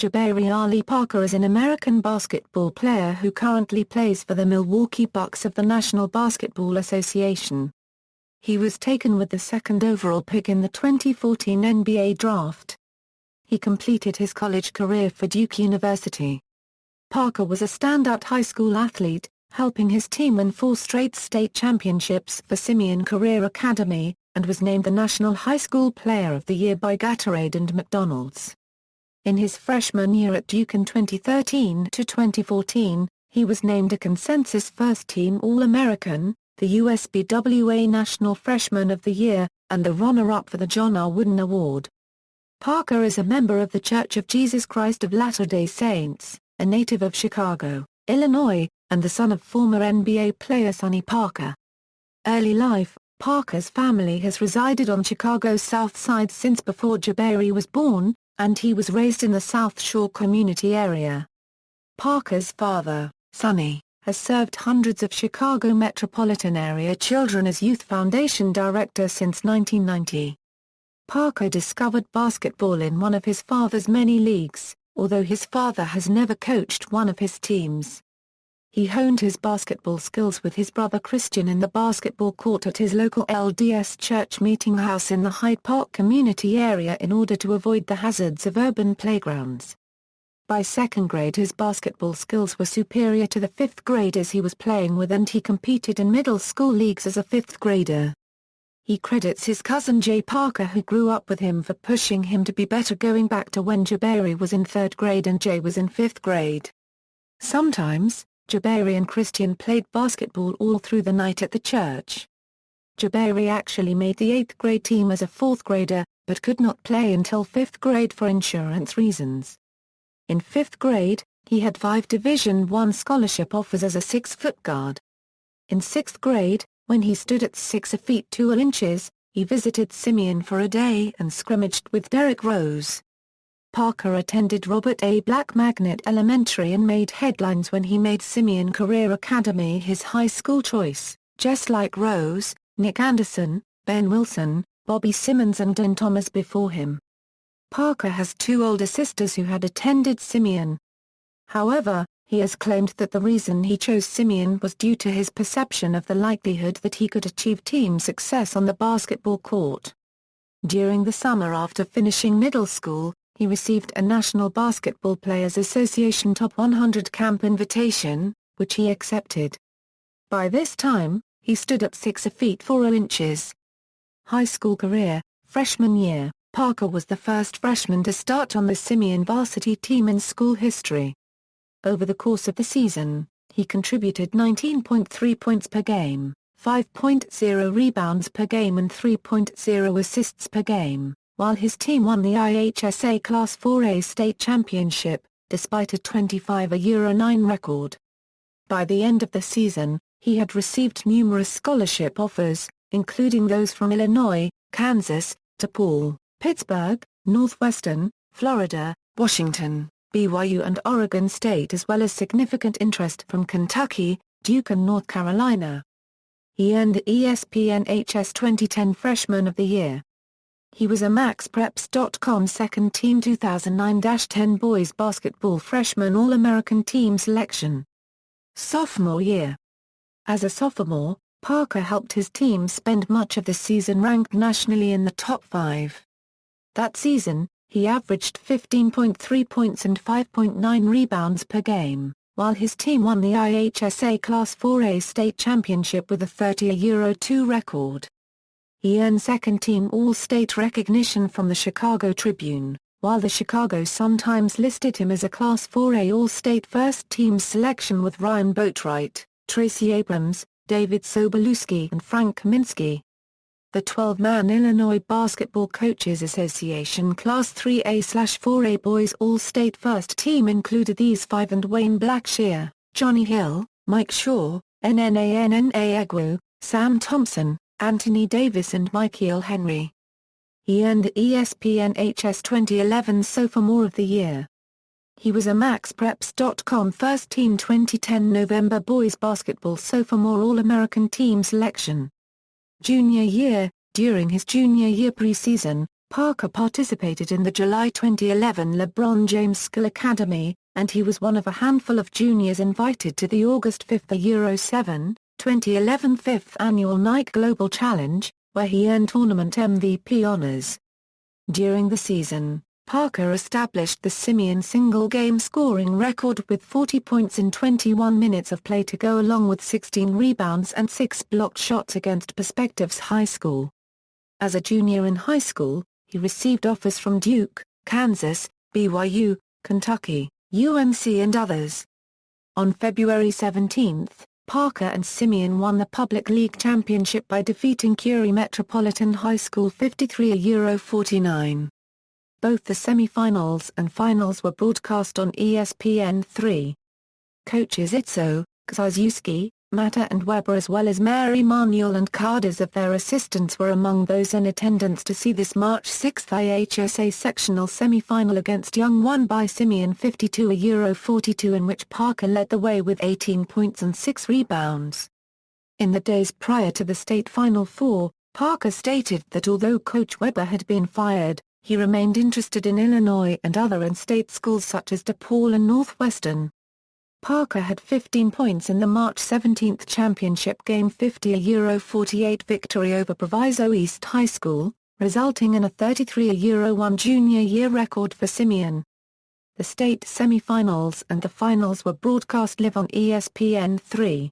Jabari Ali Parker is an American basketball player who currently plays for the Milwaukee Bucks of the National Basketball Association. He was taken with the second overall pick in the 2014 NBA draft. He completed his college career for Duke University. Parker was a standout high school athlete, helping his team win 4 straight state championships for Simeon Career Academy, and was named the National High School Player of the Year by Gatorade and McDonald's. In his freshman year at Duke in 2013 to 2014, he was named a consensus first-team All-American, the USBWA National Freshman of the Year, and the runner-up for the John R. Wooden Award. Parker is a member of The Church of Jesus Christ of Latter-day Saints, a native of Chicago, Illinois, and the son of former NBA player Sonny Parker. Early life: Parker's family has resided on Chicago's South Side since before Jabari was born, and he was raised in the South Shore community area. Parker's father, Sonny, has served hundreds of Chicago metropolitan area children as Youth Foundation director since 1990. Parker discovered basketball in one of his father's many leagues, although his father has never coached one of his teams. He honed his basketball skills with his brother Christian in the basketball court at his local LDS Church meeting house in the Hyde Park community area in order to avoid the hazards of urban playgrounds. By second grade his basketball skills were superior to the fifth graders he was playing with, and he competed in middle school leagues as a fifth grader. He credits his cousin Jay Parker, who grew up with him, for pushing him to be better, going back to when Jabari was in third grade and Jay was in fifth grade. Sometimes, Jabari and Christian played basketball all through the night at the church. Jabari actually made the 8th grade team as a 4th grader, but could not play until 5th grade for insurance reasons. In 5th grade, he had 5 Division I scholarship offers as a 6-foot guard. In 6th grade, when he stood at 6 feet 2 inches, he visited Simeon for a day and scrimmaged with Derrick Rose. Parker attended Robert A. Black Magnet Elementary and made headlines when he made Simeon Career Academy his high school choice, just like Rose, Nick Anderson, Ben Wilson, Bobby Simmons and Don Thomas before him. Parker has 2 older sisters who had attended Simeon. However, he has claimed that the reason he chose Simeon was due to his perception of the likelihood that he could achieve team success on the basketball court. During the summer after finishing middle school, he received a National Basketball Players Association Top 100 camp invitation, which he accepted. By this time, he stood at 6 feet 4 inches. High school career: freshman year, Parker was the first freshman to start on the Simeon varsity team in school history. Over the course of the season, he contributed 19.3 points per game, 5.0 rebounds per game and 3.0 assists per game, while his team won the IHSA Class 4A state championship, despite a 25-9 record. By the end of the season, he had received numerous scholarship offers, including those from Illinois, Kansas, DePaul, Pittsburgh, Northwestern, Florida, Washington, BYU and Oregon State, as well as significant interest from Kentucky, Duke and North Carolina. He earned the ESPN-HS 2010 Freshman of the Year. He was a MaxPreps.com second-team 2009-10 boys basketball freshman All-American team selection. Sophomore year. As a sophomore, Parker helped his team spend much of the season ranked nationally in the top 5. That season, he averaged 15.3 points and 5.9 rebounds per game, while his team won the IHSA Class 4A state championship with a 30-2 record. He earned second-team All-State recognition from the Chicago Tribune, while the Chicago Sun-Times listed him as a Class 4A All-State first-team selection with Ryan Boatwright, Tracy Abrams, David Sobolewski and Frank Kaminsky. The 12-man Illinois Basketball Coaches Association Class 3A/4A Boys All-State First Team included these 5 and Wayne Blackshear, Johnny Hill, Mike Shaw, Nnanna Egwu, Sam Thompson, Anthony Davis and Michael Henry. He earned the ESPN-HS 2011 Sophomore of the Year. He was a MaxPreps.com First Team 2010 November Boys Basketball Sophomore All-American Team selection. Junior year. During his junior year preseason, Parker participated in the July 2011 LeBron James Skill Academy, and he was one of a handful of juniors invited to the August 5 Euro 7, 2011 5th Annual Nike Global Challenge, where he earned tournament MVP honors. During the season, Parker established the Simeon single-game scoring record with 40 points in 21 minutes of play to go, along with 16 rebounds and 6 blocked shots against Perspectives High School. As a junior in high school, he received offers from Duke, Kansas, BYU, Kentucky, UNC and others. On February 17, Parker and Simeon won the Public League Championship by defeating Curie Metropolitan High School 53-49. Both the semi-finals and finals were broadcast on ESPN3. Coaches Itzo, Ksiewski, Mata and Weber, as well as Mary Manuel and cadres of their assistants, were among those in attendance to see this March 6 IHSA sectional semi-final against Young, won by Simeon 52-42, in which Parker led the way with 18 points and 6 rebounds. In the days prior to the state Final Four, Parker stated that although Coach Weber had been fired, he remained interested in Illinois and other in-state schools such as DePaul and Northwestern. Parker had 15 points in the March 17 championship game 50-48 victory over Proviso East High School, resulting in a 33-1 junior year record for Simeon. The state semifinals and the finals were broadcast live on ESPN3.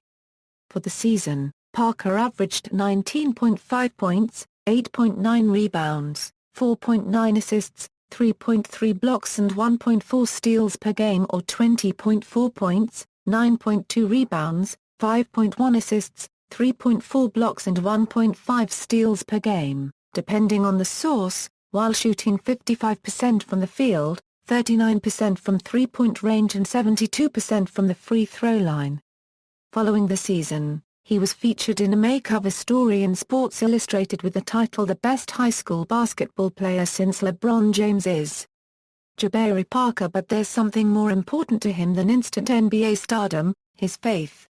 For the season, Parker averaged 19.5 points, 8.9 rebounds, 4.9 assists, 3.3 blocks and 1.4 steals per game, or 20.4 points, 9.2 rebounds, 5.1 assists, 3.4 blocks and 1.5 steals per game, depending on the source, while shooting 55% from the field, 39% from three-point range and 72% from the free throw line. Following the season, he was featured in a May-cover story in Sports Illustrated with the title "The Best High School Basketball Player Since LeBron James Is Jabari Parker." But there's something more important to him than instant NBA stardom: his faith.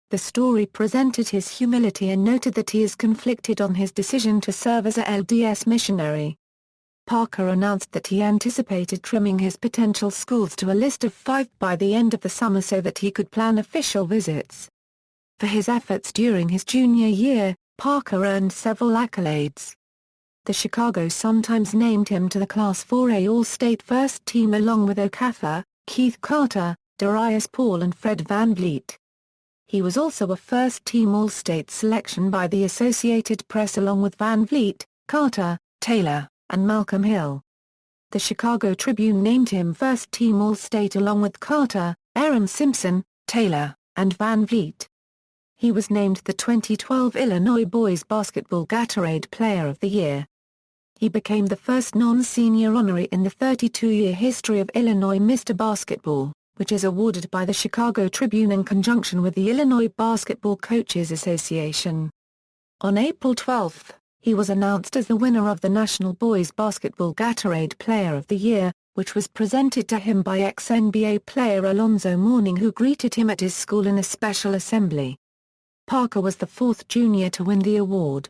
The story presented his humility and noted that he is conflicted on his decision to serve as a LDS missionary. Parker announced that he anticipated trimming his potential schools to a list of 5 by the end of the summer so that he could plan official visits. For his efforts during his junior year, Parker earned several accolades. The Chicago Sun-Times named him to the Class 4A All-State First Team along with Okafor, Keith Carter, Darius Paul and Fred VanVleet. He was also a first-team All-State selection by the Associated Press along with VanVleet, Carter, Taylor, and Malcolm Hill. The Chicago Tribune named him first-team All-State along with Carter, Aaron Simpson, Taylor, and VanVleet. He was named the 2012 Illinois Boys Basketball Gatorade Player of the Year. He became the first non-senior honoree in the 32-year history of Illinois Mr. Basketball, which is awarded by the Chicago Tribune in conjunction with the Illinois Basketball Coaches Association. On April 12, he was announced as the winner of the National Boys Basketball Gatorade Player of the Year, which was presented to him by ex-NBA player Alonzo Mourning, who greeted him at his school in a special assembly. Parker was the 4th junior to win the award.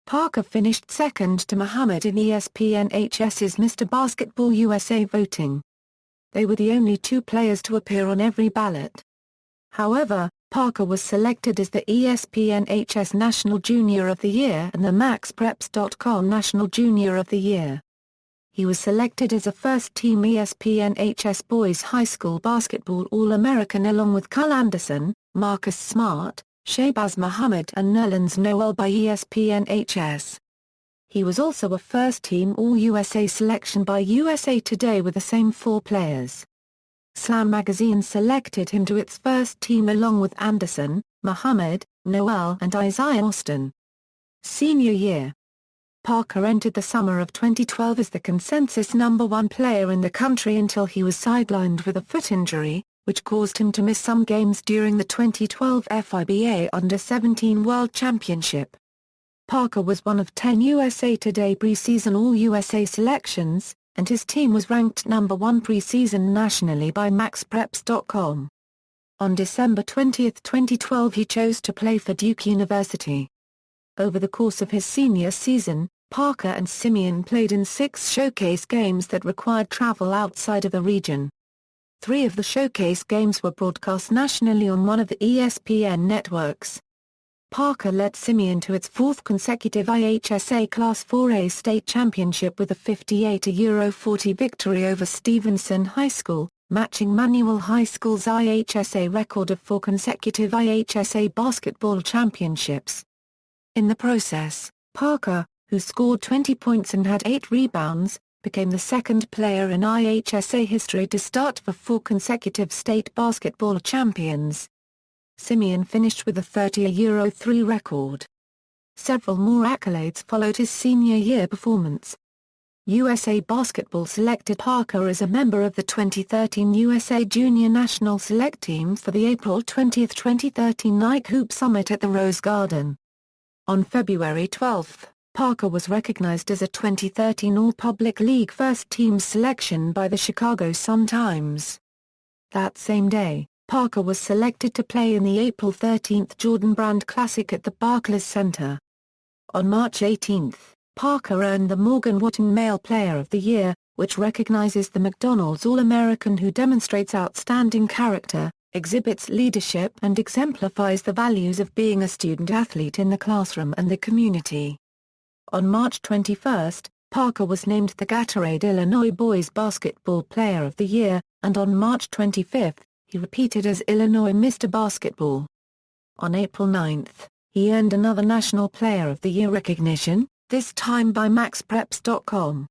Parker finished second to Muhammad in ESPNHS's Mr. Basketball USA voting. They were the only 2 players to appear on every ballot. However, Parker was selected as the ESPNHS National Junior of the Year and the MaxPreps.com National Junior of the Year. He was selected as a first-team ESPNHS Boys High School Basketball All-American along with Kyle Anderson, Marcus Smart, Shabazz Muhammad and Nerlens Noel by ESPNHS. He was also a first-team All-USA selection by USA Today with the same 4 players. Slam magazine selected him to its first team along with Anderson, Muhammad, Noel and Isaiah Austin. Senior year. Parker entered the summer of 2012 as the consensus number 1 player in the country until he was sidelined with a foot injury, which caused him to miss some games during the 2012 FIBA Under-17 World Championship. Parker was one of 10 USA Today preseason All-USA selections, and his team was ranked number 1 preseason nationally by MaxPreps.com. On December 20, 2012 he chose to play for Duke University. Over the course of his senior season, Parker and Simeon played in 6 showcase games that required travel outside of the region. 3 of the showcase games were broadcast nationally on one of the ESPN networks. Parker led Simeon to its 4th consecutive IHSA Class 4A state championship with a 58-40 victory over Stevenson High School, matching Manual High School's IHSA record of 4 consecutive IHSA basketball championships. In the process, Parker, who scored 20 points and had 8 rebounds, became the second player in IHSA history to start for 4 consecutive state basketball champions. Simeon finished with a 30-3 record. Several more accolades followed his senior year performance. USA Basketball selected Parker as a member of the 2013 USA Junior National Select Team for the April 20, 2013 Nike Hoop Summit at the Rose Garden. On February 12, Parker was recognized as a 2013 All-Public League First Team selection by the Chicago Sun-Times. That same day, Parker was selected to play in the April 13 Jordan Brand Classic at the Barclays Center. On March 18, Parker earned the Morgan Wotton Male Player of the Year, which recognizes the McDonald's All-American who demonstrates outstanding character, exhibits leadership and exemplifies the values of being a student-athlete in the classroom and the community. On March 21, Parker was named the Gatorade Illinois Boys Basketball Player of the Year, and on March 25, he repeated as Illinois Mr. Basketball. On April 9, he earned another National Player of the Year recognition, this time by MaxPreps.com.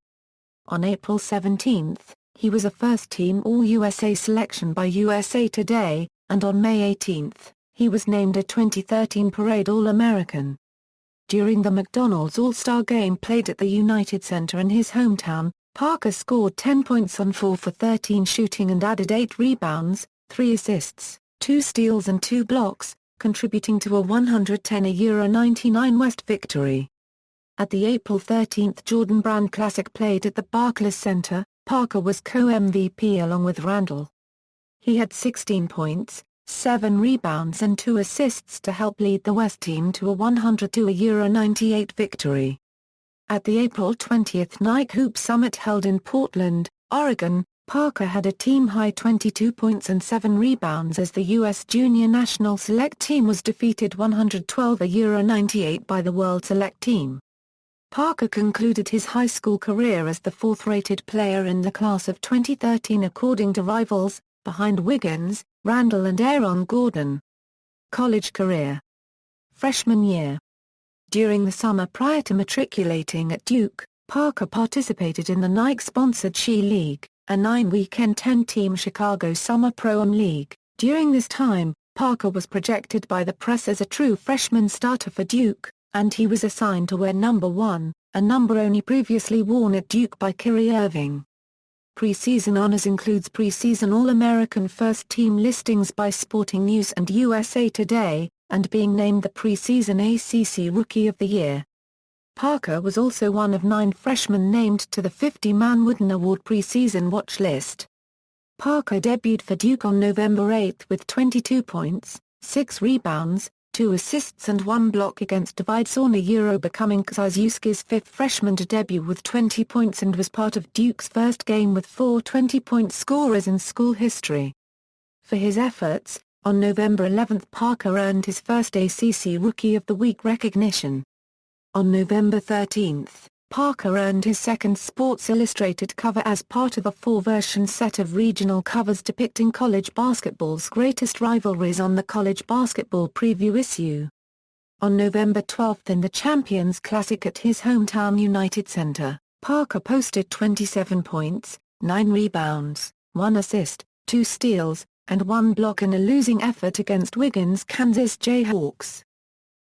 On April 17, he was a first-team All-USA selection by USA Today, and on May 18, he was named a 2013 Parade All-American. During the McDonald's All-Star Game played at the United Center in his hometown, Parker scored 10 points on 4 for 13 shooting and added 8 rebounds, 3 assists, 2 steals and 2 blocks, contributing to a 110-99 West victory. At the April 13 Jordan Brand Classic played at the Barclays Center, Parker was co-MVP along with Randall. He had 16 points, 7 rebounds and 2 assists to help lead the West team to a 102-98 victory. At the April 20 Nike Hoop Summit held in Portland, Oregon, Parker had a team-high 22 points and 7 rebounds as the U.S. Junior National Select Team was defeated 112-98 by the World Select Team. Parker concluded his high school career as the 4th-rated player in the class of 2013 according to Rivals, behind Wiggins, Randall and Aaron Gordon. College career. Freshman year. During the summer prior to matriculating at Duke, Parker participated in the Nike-sponsored She League, a 9-weekend 10-team Chicago Summer Pro-Am League. During this time, Parker was projected by the press as a true freshman starter for Duke, and he was assigned to wear number 1, a number only previously worn at Duke by Kyrie Irving. Preseason honors includes preseason All-American first-team listings by Sporting News and USA Today, and being named the preseason ACC Rookie of the Year. Parker was also one of 9 freshmen named to the 50-man Wooden Award preseason watch list. Parker debuted for Duke on November 8 with 22 points, 6 rebounds, 2 assists and 1 block against Davidson, becoming Krzyzewski's 5th freshman to debut with 20 points and was part of Duke's first game with 4 20-point scorers in school history. For his efforts, on November 11 Parker earned his first ACC Rookie of the Week recognition. On November 13, Parker earned his second Sports Illustrated cover as part of a 4-version set of regional covers depicting college basketball's greatest rivalries on the College Basketball Preview issue. On November 12 in the Champions Classic at his hometown United Center, Parker posted 27 points, 9 rebounds, 1 assist, 2 steals, and 1 block in a losing effort against Wiggins' Kansas Jayhawks.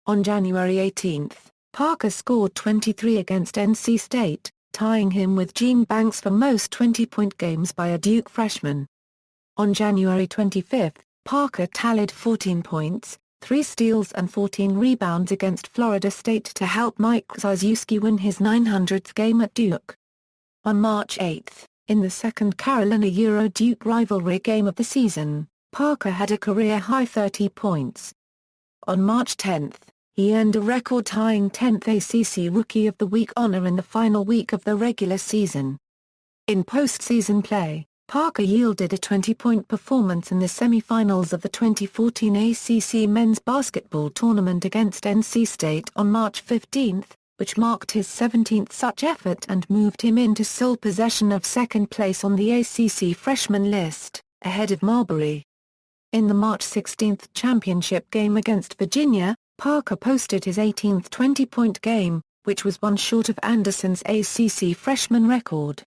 On January 18, Parker scored 23 against NC State, tying him with Gene Banks for most 20-point games by a Duke freshman. On January 25, Parker tallied 14 points, 3 steals and 14 rebounds against Florida State to help Mike Krzyzewski win his 900th game at Duke. On March 8, in the second Carolina-Duke rivalry game of the season, Parker had a career-high 30 points. On March 10, He earned a record-tying 10th ACC Rookie of the Week honor in the final week of the regular season. In postseason play, Parker yielded a 20-point performance in the semifinals of the 2014 ACC men's basketball tournament against NC State on March 15, which marked his 17th such effort and moved him into sole possession of second place on the ACC freshman list, ahead of Marbury. In the March 16 championship game against Virginia, Parker posted his 18th 20-point game, which was one short of Anderson's ACC freshman record.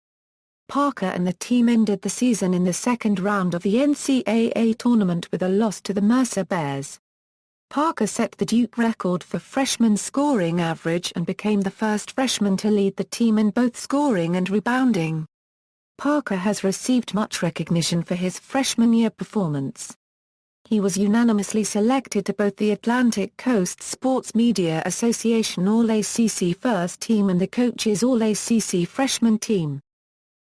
Parker and the team ended the season in the second round of the NCAA tournament with a loss to the Mercer Bears. Parker set the Duke record for freshman scoring average and became the first freshman to lead the team in both scoring and rebounding. Parker has received much recognition for his freshman year performance. He was unanimously selected to both the Atlantic Coast Sports Media Association All-ACC First Team and the Coaches All-ACC Freshman Team.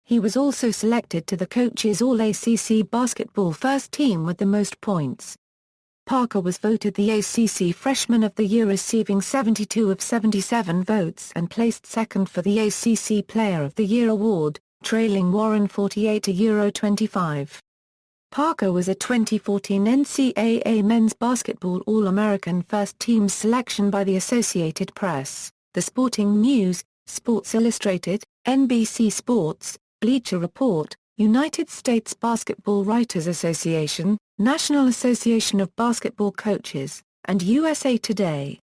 He was also selected to the Coaches All-ACC Basketball First Team with the most points. Parker was voted the ACC Freshman of the Year, receiving 72 of 77 votes, and placed second for the ACC Player of the Year award, trailing Warren 48-25. Parker was a 2014 NCAA Men's Basketball All-American First Team selection by the Associated Press, The Sporting News, Sports Illustrated, NBC Sports, Bleacher Report, United States Basketball Writers Association, National Association of Basketball Coaches, and USA Today.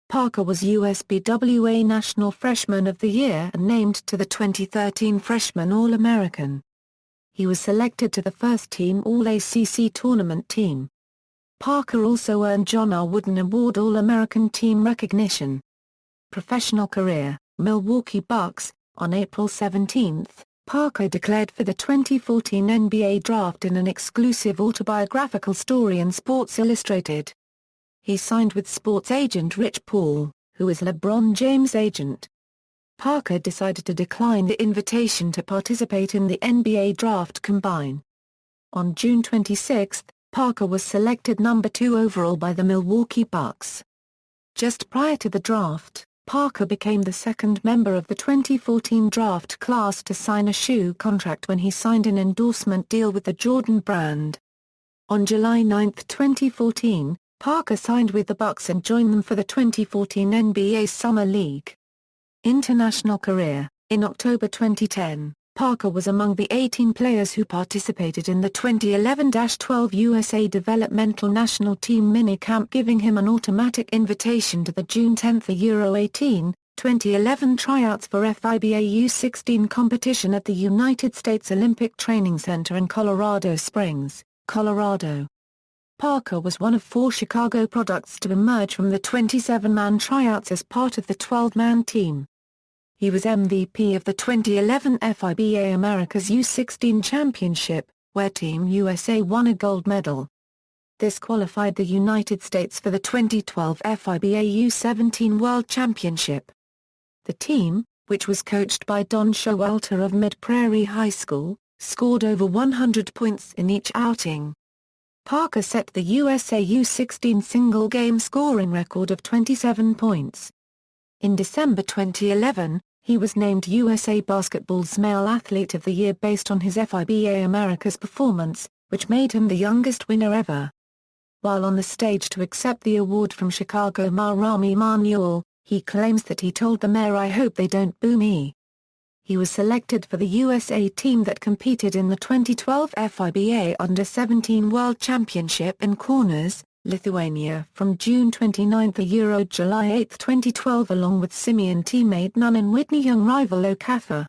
Parker was USBWA National Freshman of the Year and named to the 2013 Freshman All-American. He was selected to the first-team All-ACC tournament team. Parker also earned John R. Wooden Award All-American Team recognition. Professional career, Milwaukee Bucks. On April 17, Parker declared for the 2014 NBA Draft in an exclusive autobiographical story in Sports Illustrated. He signed with sports agent Rich Paul, who is LeBron James' agent. Parker decided to decline the invitation to participate in the NBA Draft Combine. On June 26, Parker was selected number 2 overall by the Milwaukee Bucks. Just prior to the draft, Parker became the second member of the 2014 draft class to sign a shoe contract when he signed an endorsement deal with the Jordan brand. On July 9, 2014, Parker signed with the Bucks and joined them for the 2014 NBA Summer League. International career. In October 2010, Parker was among the 18 players who participated in the 2011-12 USA Developmental National Team minicamp, giving him an automatic invitation to the June 10 Euro 18, 2011 tryouts for FIBA U16 competition at the United States Olympic Training Center in Colorado Springs, Colorado. Parker was one of 4 Chicago products to emerge from the 27-man tryouts as part of the 12-man team. He was MVP of the 2011 FIBA Americas U16 Championship, where Team USA won a gold medal. This qualified the United States for the 2012 FIBA U17 World Championship. The team, which was coached by Don Showalter of Mid-Prairie High School, scored over 100 points in each outing. Parker set the USA U16 single-game scoring record of 27 points. In December 2011, he was named USA Basketball's Male Athlete of the Year based on his FIBA Americas performance, which made him the youngest winner ever. While on the stage to accept the award from Chicago Mayor Rahm Emanuel, he claims that he told the mayor, "I hope they don't boo me." He was selected for the USA team that competed in the 2012 FIBA Under-17 World Championship in Kaunas, Lithuania from June 29 to Euro July 8, 2012, along with Simeon teammate Nunn and Whitney Young rival Okafor.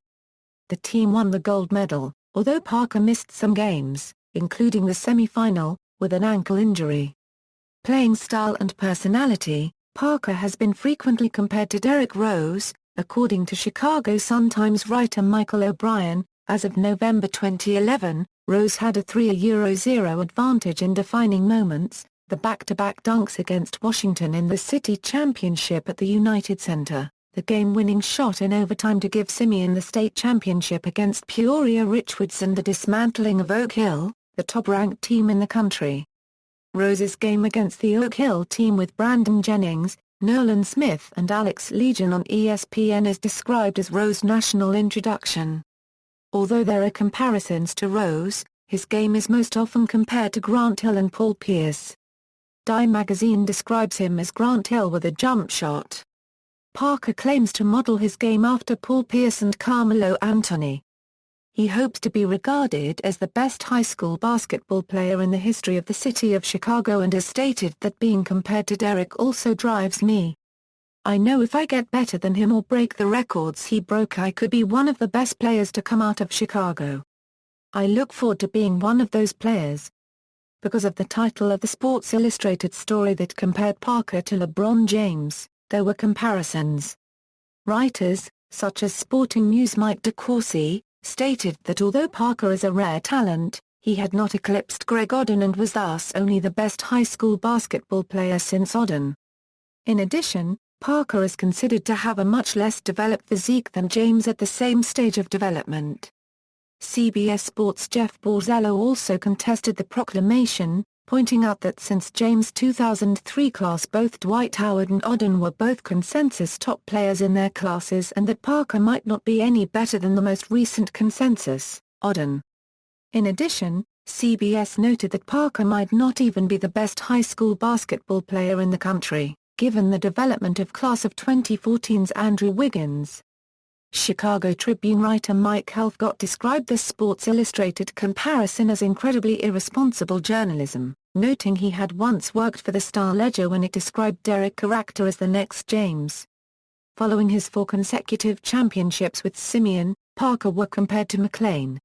The team won the gold medal, although Parker missed some games, including the semi-final, with an ankle injury. Playing style and personality, Parker has been frequently compared to Derrick Rose, according to Chicago Sun-Times writer Michael O'Brien. As of November 2011, Rose had a 3-0 advantage in defining moments, the back-to-back dunks against Washington in the city championship at the United Center, the game-winning shot in overtime to give Simeon the state championship against Peoria Richwoods, and the dismantling of Oak Hill, the top-ranked team in the country. Rose's game against the Oak Hill team with Brandon Jennings, Nolan Smith and Alex Legion on ESPN is described as Rose's national introduction. Although there are comparisons to Rose, his game is most often compared to Grant Hill and Paul Pierce. Dime magazine describes him as Grant Hill with a jump shot. Parker claims to model his game after Paul Pierce and Carmelo Anthony. He hopes to be regarded as the best high school basketball player in the history of the city of Chicago and has stated that being compared to Derek also drives me. I know if I get better than him or break the records he broke I could be one of the best players to come out of Chicago. I look forward to being one of those players. Because of the title of the Sports Illustrated story that compared Parker to LeBron James, there were comparisons. Writers, such as Sporting News' Mike DeCourcy, stated that although Parker is a rare talent, he had not eclipsed Greg Oden and was thus only the best high school basketball player since Oden. In addition, Parker is considered to have a much less developed physique than James at the same stage of development. CBS Sports' Jeff Borzello also contested the proclamation, pointing out that since James' 2003 class both Dwight Howard and Oden were both consensus top players in their classes and that Parker might not be any better than the most recent consensus, Oden. In addition, CBS noted that Parker might not even be the best high school basketball player in the country, given the development of class of 2014's Andrew Wiggins. Chicago Tribune writer Mike Helfgott described the Sports Illustrated comparison as incredibly irresponsible journalism, noting he had once worked for the Star-Ledger when it described Derek Caracter as the next James. Following his 4 consecutive championships with Simeon, Parker were compared to McLean.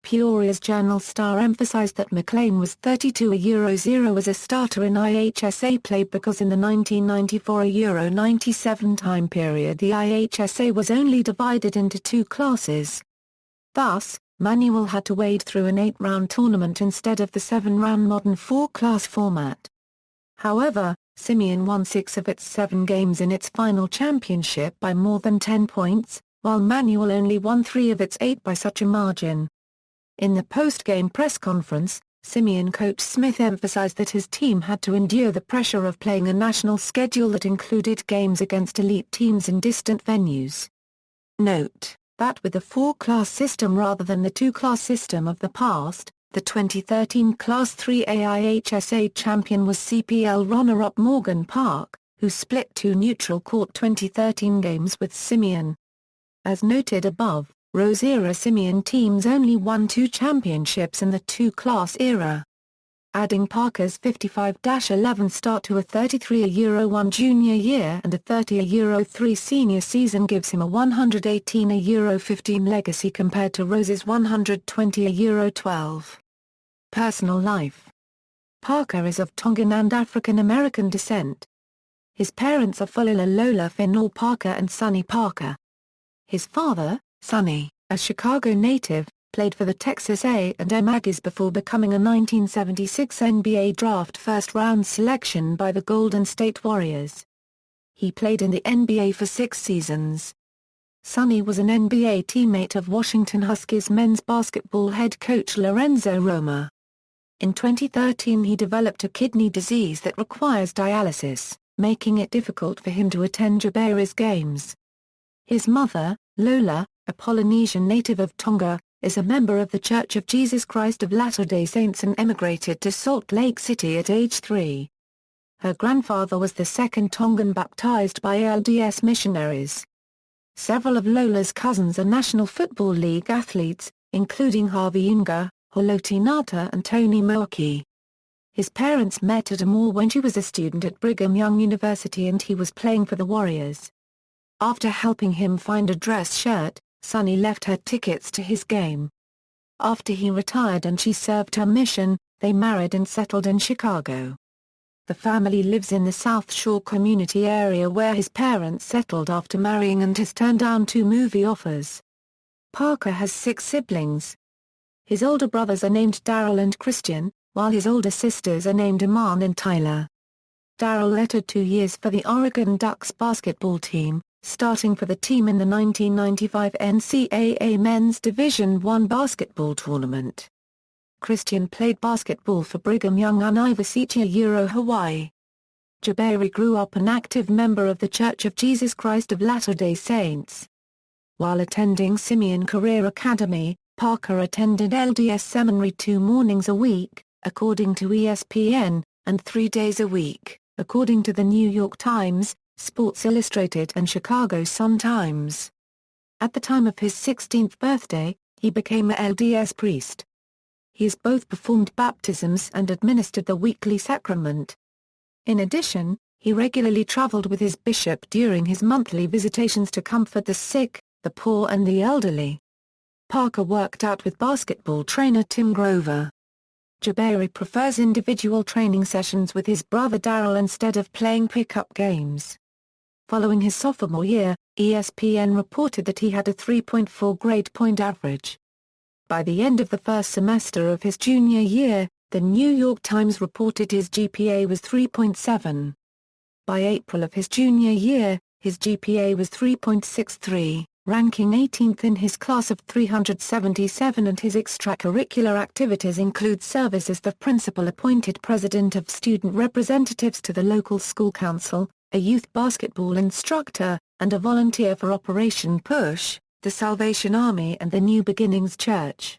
Peoria's Journal-Star emphasized that McLean was 32-0 as a starter in IHSA play because in the 1994-97 time period the IHSA was only divided into 2 classes. Thus, Manuel had to wade through an 8-round tournament instead of the 7-round modern 4-class format. However, Simeon won 6 of its 7 games in its final championship by more than 10 points, while Manuel only won 3 of its 8 by such a margin. In the post-game press conference, Simeon coach Smith emphasized that his team had to endure the pressure of playing a national schedule that included games against elite teams in distant venues. Note that with the 4-class system rather than the 2-class system of the past, the 2013 Class 3A IHSA champion was CPL runner-up Morgan Park, who split 2 neutral court 2013 games with Simeon. As noted above, Rose-era Simeon teams only won 2 championships in the 2-class era. Adding Parker's 55-11 start to a 33-1 junior year and a 30-3 senior season gives him a 118-15 legacy compared to Rose's 120-12. Personal life. Parker is of Tongan and African American descent. His parents are Fulila Lola Finor Parker and Sonny Parker. His father, Sonny, a Chicago native, played for the Texas A&M Aggies before becoming a 1976 NBA draft first-round selection by the Golden State Warriors. He played in the NBA for 6 seasons. Sonny was an NBA teammate of Washington Huskies men's basketball head coach Lorenzo Roma. In 2013 he developed a kidney disease that requires dialysis, making it difficult for him to attend Jabari's games. His mother, Lola, a Polynesian native of Tonga, is a member of the Church of Jesus Christ of Latter-day Saints and emigrated to Salt Lake City at age 3. Her grandfather was the second Tongan baptized by LDS missionaries. Several of Lola's cousins are National Football League athletes, including Harvey Unga, Haloti Ngata and Tony Moaki. His parents met at a mall when she was a student at Brigham Young University and he was playing for the Warriors. After helping him find a dress shirt, Sonny left her tickets to his game. After he retired and she served her mission, they married and settled in Chicago. The family lives in the South Shore community area where his parents settled after marrying and has turned down 2 movie offers. Parker has 6 siblings. His older brothers are named Daryl and Christian, while his older sisters are named Iman and Tyler. Daryl lettered 2 years for the Oregon Ducks basketball team, starting for the team in the 1995 NCAA Men's Division I basketball tournament. Christian played basketball for Brigham Young University Hawaii. Jabari grew up an active member of The Church of Jesus Christ of Latter-day Saints. While attending Simeon Career Academy, Parker attended LDS Seminary 2 mornings a week, according to ESPN, and 3 days a week, according to the New York Times, Sports Illustrated and Chicago Sun-Times. At the time of his 16th birthday, he became a LDS priest. He has both performed baptisms and administered the weekly sacrament. In addition, he regularly traveled with his bishop during his monthly visitations to comfort the sick, the poor and the elderly. Parker worked out with basketball trainer Tim Grover. Jabari prefers individual training sessions with his brother Darryl instead of playing pickup games. Following his sophomore year, ESPN reported that he had a 3.4 grade point average. By the end of the first semester of his junior year, the New York Times reported his GPA was 3.7. By April of his junior year, his GPA was 3.63, ranking 18th in his class of 377, and his extracurricular activities include service as the principal-appointed president of student representatives to the local school council, a youth basketball instructor, and a volunteer for Operation Push, the Salvation Army and the New Beginnings Church.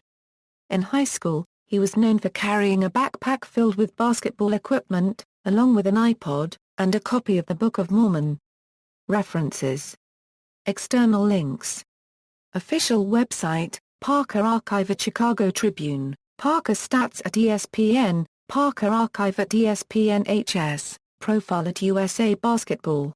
In high school, he was known for carrying a backpack filled with basketball equipment, along with an iPod, and a copy of the Book of Mormon. References. External links. Official website, Parker Archive at Chicago Tribune, Parker Stats at ESPN, Parker Archive at ESPN HS, Profile at USA Basketball.